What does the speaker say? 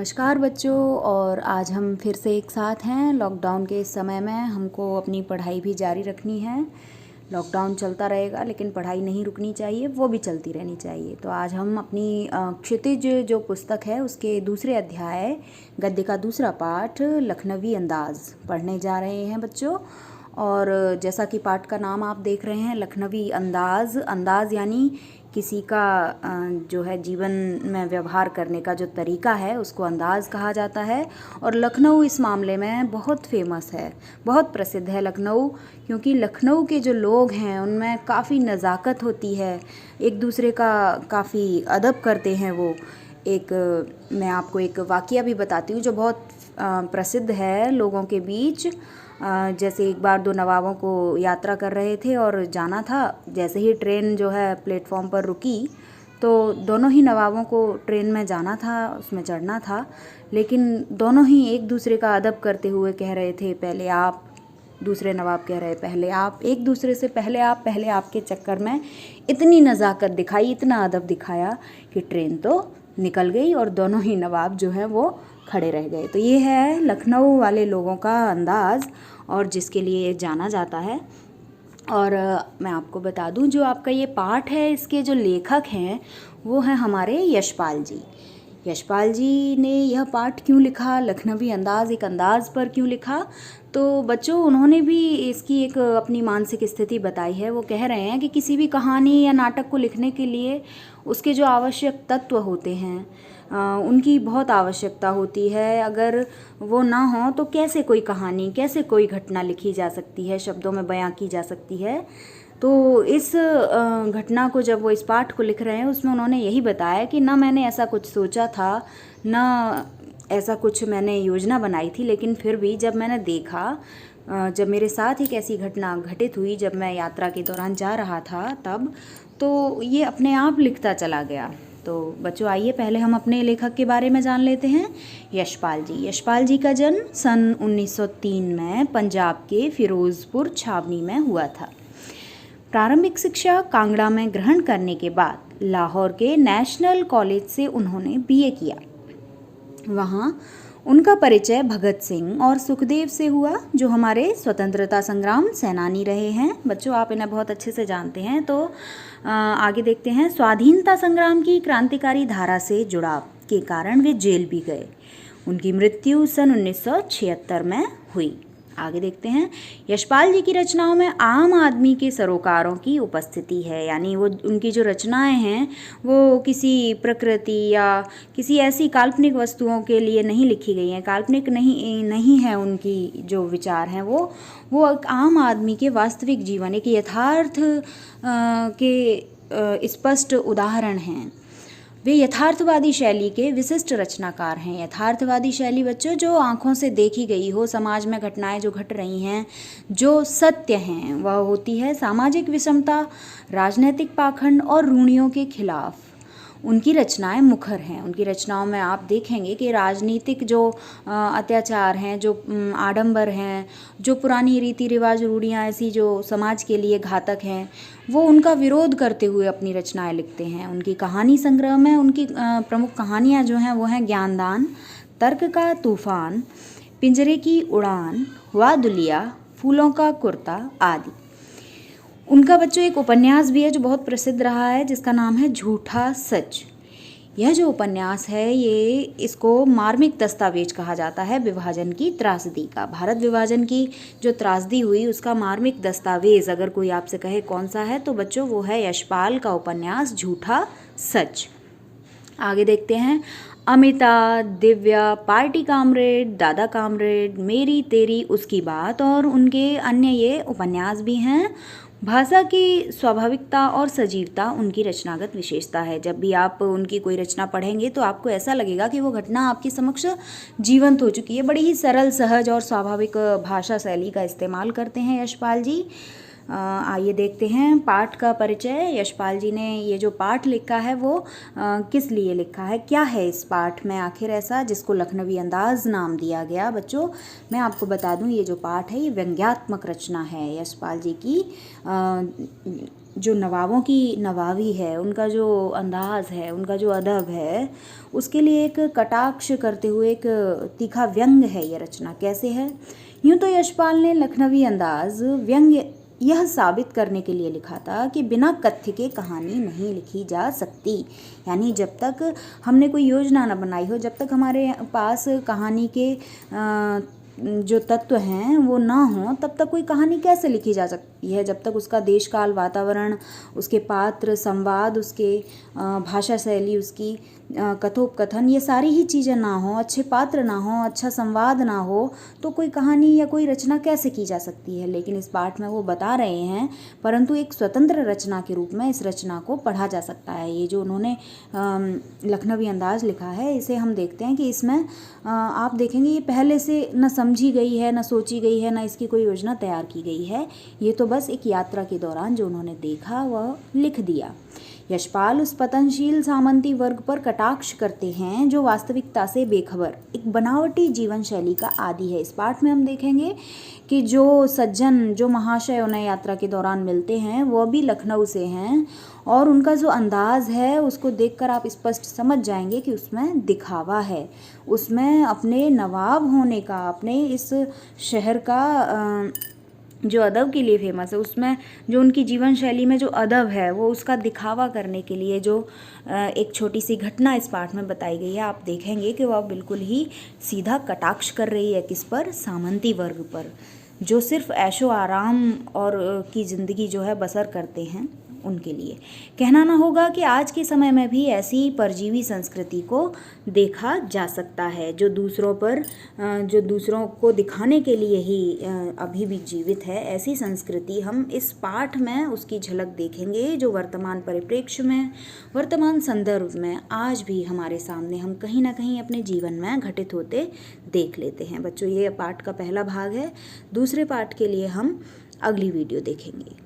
नमस्कार बच्चों। और आज हम फिर से एक साथ हैं। लॉकडाउन के इस समय में हमको अपनी पढ़ाई भी जारी रखनी है। लॉकडाउन चलता रहेगा लेकिन पढ़ाई नहीं रुकनी चाहिए, वो भी चलती रहनी चाहिए। तो आज हम अपनी क्षितिज जो पुस्तक है उसके दूसरे अध्याय गद्य का दूसरा पाठ लखनवी अंदाज पढ़ने जा रहे हैं बच्चों। और जैसा कि पाठ का नाम आप देख रहे हैं, लखनवी अंदाज। अंदाज यानी किसी का जो है जीवन में व्यवहार करने का जो तरीका है उसको अंदाज़ कहा जाता है। और लखनऊ इस मामले में बहुत फेमस है, बहुत प्रसिद्ध है लखनऊ, क्योंकि लखनऊ के जो लोग हैं उनमें काफ़ी नज़ाकत होती है, एक दूसरे का काफ़ी अदब करते हैं वो। मैं आपको एक वाक़या भी बताती हूँ जो बहुत प्रसिद्ध है लोगों के बीच। जैसे एक बार दो नवाबों को यात्रा कर रहे थे और जाना था। जैसे ही ट्रेन जो है प्लेटफॉर्म पर रुकी तो दोनों ही नवाबों को ट्रेन में जाना था, उसमें चढ़ना था, लेकिन दोनों ही एक दूसरे का अदब करते हुए कह रहे थे पहले आप, दूसरे नवाब कह रहे पहले आप, एक दूसरे से पहले आप के चक्कर में इतनी नज़ाकत दिखाई, इतना अदब दिखाया कि ट्रेन तो निकल गई और दोनों ही नवाब जो हैं वो खड़े रह गए। तो ये है लखनऊ वाले लोगों का अंदाज़ और जिसके लिए जाना जाता है। और मैं आपको बता दूं, जो आपका ये पाठ है इसके जो लेखक हैं वो हैं हमारे यशपाल जी। यशपाल जी ने यह पाठ क्यों लिखा, लखनवी अंदाज़ एक अंदाज़ पर क्यों लिखा, तो बच्चों उन्होंने भी इसकी एक अपनी मानसिक स्थिति बताई है। वो कह रहे हैं कि किसी भी कहानी या नाटक को लिखने के लिए उसके जो आवश्यक तत्व होते हैं उनकी बहुत आवश्यकता होती है। अगर वो ना हो तो कैसे कोई कहानी, कैसे कोई घटना लिखी जा सकती है, शब्दों में बयां की जा सकती है। तो इस घटना को, जब वो इस पाठ को लिख रहे हैं, उसमें उन्होंने यही बताया कि ना मैंने ऐसा कुछ सोचा था, ना ऐसा कुछ मैंने योजना बनाई थी, लेकिन फिर भी जब मैंने देखा, जब मेरे साथ एक ऐसी घटना घटित हुई, जब मैं यात्रा के दौरान जा रहा था तब, तो ये अपने आप लिखता चला गया। तो बच्चों आइए पहले हम अपने लेखक के बारे में जान लेते हैं। यशपाल जी। यशपाल जी का जन्म सन 1903 में पंजाब के फिरोज़पुर छावनी में हुआ था। प्रारंभिक शिक्षा कांगड़ा में ग्रहण करने के बाद लाहौर के नेशनल कॉलेज से उन्होंने बीए किया। वहाँ उनका परिचय भगत सिंह और सुखदेव से हुआ, जो हमारे स्वतंत्रता संग्राम सेनानी रहे हैं। बच्चों आप इन्हें बहुत अच्छे से जानते हैं। तो आगे देखते हैं। स्वाधीनता संग्राम की क्रांतिकारी धारा से जुड़ाव के कारण वे जेल भी गए। उनकी मृत्यु सन 1976 में हुई। आगे देखते हैं। यशपाल जी की रचनाओं में आम आदमी के सरोकारों की उपस्थिति है, यानी वो उनकी जो रचनाएं हैं वो किसी प्रकृति या किसी ऐसी काल्पनिक वस्तुओं के लिए नहीं लिखी गई हैं, काल्पनिक नहीं है उनकी जो विचार हैं वो एक आम आदमी के वास्तविक जीवन, एक यथार्थ के स्पष्ट उदाहरण हैं। वे यथार्थवादी शैली के विशिष्ट रचनाकार हैं। यथार्थवादी शैली बच्चों जो आंखों से देखी गई हो, समाज में घटनाएं जो घट रही हैं, जो सत्य हैं, वह होती है सामाजिक विषमता, राजनीतिक पाखंड और रूढ़ियों के खिलाफ उनकी रचनाएं मुखर हैं। उनकी रचनाओं में आप देखेंगे कि राजनीतिक जो अत्याचार हैं, जो आडंबर हैं, जो पुरानी रीति रिवाज, रूढ़ियाँ ऐसी जो समाज के लिए घातक हैं, वो उनका विरोध करते हुए अपनी रचनाएं लिखते हैं। उनकी कहानी संग्रह में उनकी प्रमुख कहानियाँ जो हैं वो हैं ज्ञानदान, तर्क का तूफान, पिंजरे की उड़ान, हुआ दुलिया, फूलों का कुर्ता आदि। उनका बच्चों एक उपन्यास भी है जो बहुत प्रसिद्ध रहा है, जिसका नाम है झूठा सच। यह जो उपन्यास है इसको मार्मिक दस्तावेज कहा जाता है विभाजन की त्रासदी का। भारत विभाजन की जो त्रासदी हुई उसका मार्मिक दस्तावेज अगर कोई आपसे कहे कौन सा है, तो बच्चों वो है यशपाल का उपन्यास झूठा सच। आगे देखते हैं। अमिता, दिव्या, पार्टी कामरेड, दादा कामरेड, मेरी तेरी उसकी बात और उनके अन्य ये उपन्यास भी हैं। भाषा की स्वाभाविकता और सजीवता उनकी रचनागत विशेषता है। जब भी आप उनकी कोई रचना पढ़ेंगे तो आपको ऐसा लगेगा कि वो घटना आपके समक्ष जीवंत हो चुकी है। बड़ी ही सरल, सहज और स्वाभाविक भाषा शैली का इस्तेमाल करते हैं यशपाल जी। आइए देखते हैं पाठ का परिचय। यशपाल जी ने ये जो पाठ लिखा है वो किस लिए लिखा है, क्या है इस पाठ में आखिर ऐसा जिसको लखनवी अंदाज नाम दिया गया। बच्चों मैं आपको बता दूं, ये जो पाठ है ये व्यंग्यात्मक रचना है यशपाल जी की। जो नवाबों की नवाबी है, उनका जो अंदाज़ है, उनका जो अदब है, उसके लिए एक कटाक्ष करते हुए एक तीखा व्यंग है ये रचना। कैसे है? यूँ तो यशपाल ने लखनवी अंदाज व्यंग यह साबित करने के लिए लिखा था कि बिना कथ्य के कहानी नहीं लिखी जा सकती। यानी जब तक हमने कोई योजना न बनाई हो, जब तक हमारे पास कहानी के जो तत्व हैं वो ना हों, तब तक कोई कहानी कैसे लिखी जा सकती है? जब तक उसका देश काल, वातावरण, उसके पात्र, संवाद, उसके भाषा शैली, उसकी कथोपकथन, ये सारी ही चीज़ें ना हों, अच्छे पात्र ना हों, अच्छा संवाद ना हो, तो कोई कहानी या कोई रचना कैसे की जा सकती है? लेकिन इस पाठ में वो बता रहे हैं, परंतु एक स्वतंत्र रचना के रूप में इस रचना को पढ़ा जा सकता है। ये जो उन्होंने लखनवी अंदाज लिखा है, इसे हम देखते हैं कि इसमें आप देखेंगे ये पहले से न समझी गई है, न सोची गई है, न इसकी कोई योजना तैयार की गई है। ये तो बस एक यात्रा के दौरान जो उन्होंने देखा वह लिख दिया। यशपाल उस पतनशील सामंती वर्ग पर कटाक्ष करते हैं जो वास्तविकता से बेखबर, एक बनावटी जीवन शैली का आदी है। इस पाठ में हम देखेंगे कि जो सज्जन, जो महाशय उन्हें यात्रा के दौरान मिलते हैं, वह भी लखनऊ से हैं, और उनका जो अंदाज़ है उसको देखकर आप स्पष्ट समझ जाएंगे कि उसमें दिखावा है, उसमें अपने नवाब होने का, अपने इस शहर का जो अदब के लिए फेमस है, उसमें जो उनकी जीवन शैली में जो अदब है वो उसका दिखावा करने के लिए जो एक छोटी सी घटना इस पाठ में बताई गई है, आप देखेंगे कि वह बिल्कुल ही सीधा कटाक्ष कर रही है। किस पर? सामंती वर्ग पर, जो सिर्फ ऐशो आराम और की ज़िंदगी जो है बसर करते हैं, उनके लिए। कहना ना होगा कि आज के समय में भी ऐसी परजीवी संस्कृति को देखा जा सकता है, जो दूसरों को दिखाने के लिए ही अभी भी जीवित है। ऐसी संस्कृति हम इस पाठ में उसकी झलक देखेंगे, जो वर्तमान परिप्रेक्ष्य में, वर्तमान संदर्भ में आज भी हमारे सामने हम कहीं ना कहीं अपने जीवन में घटित होते देख लेते हैं। बच्चों, ये पाठ का पहला भाग है। दूसरे पाठ के लिए हम अगली वीडियो देखेंगे।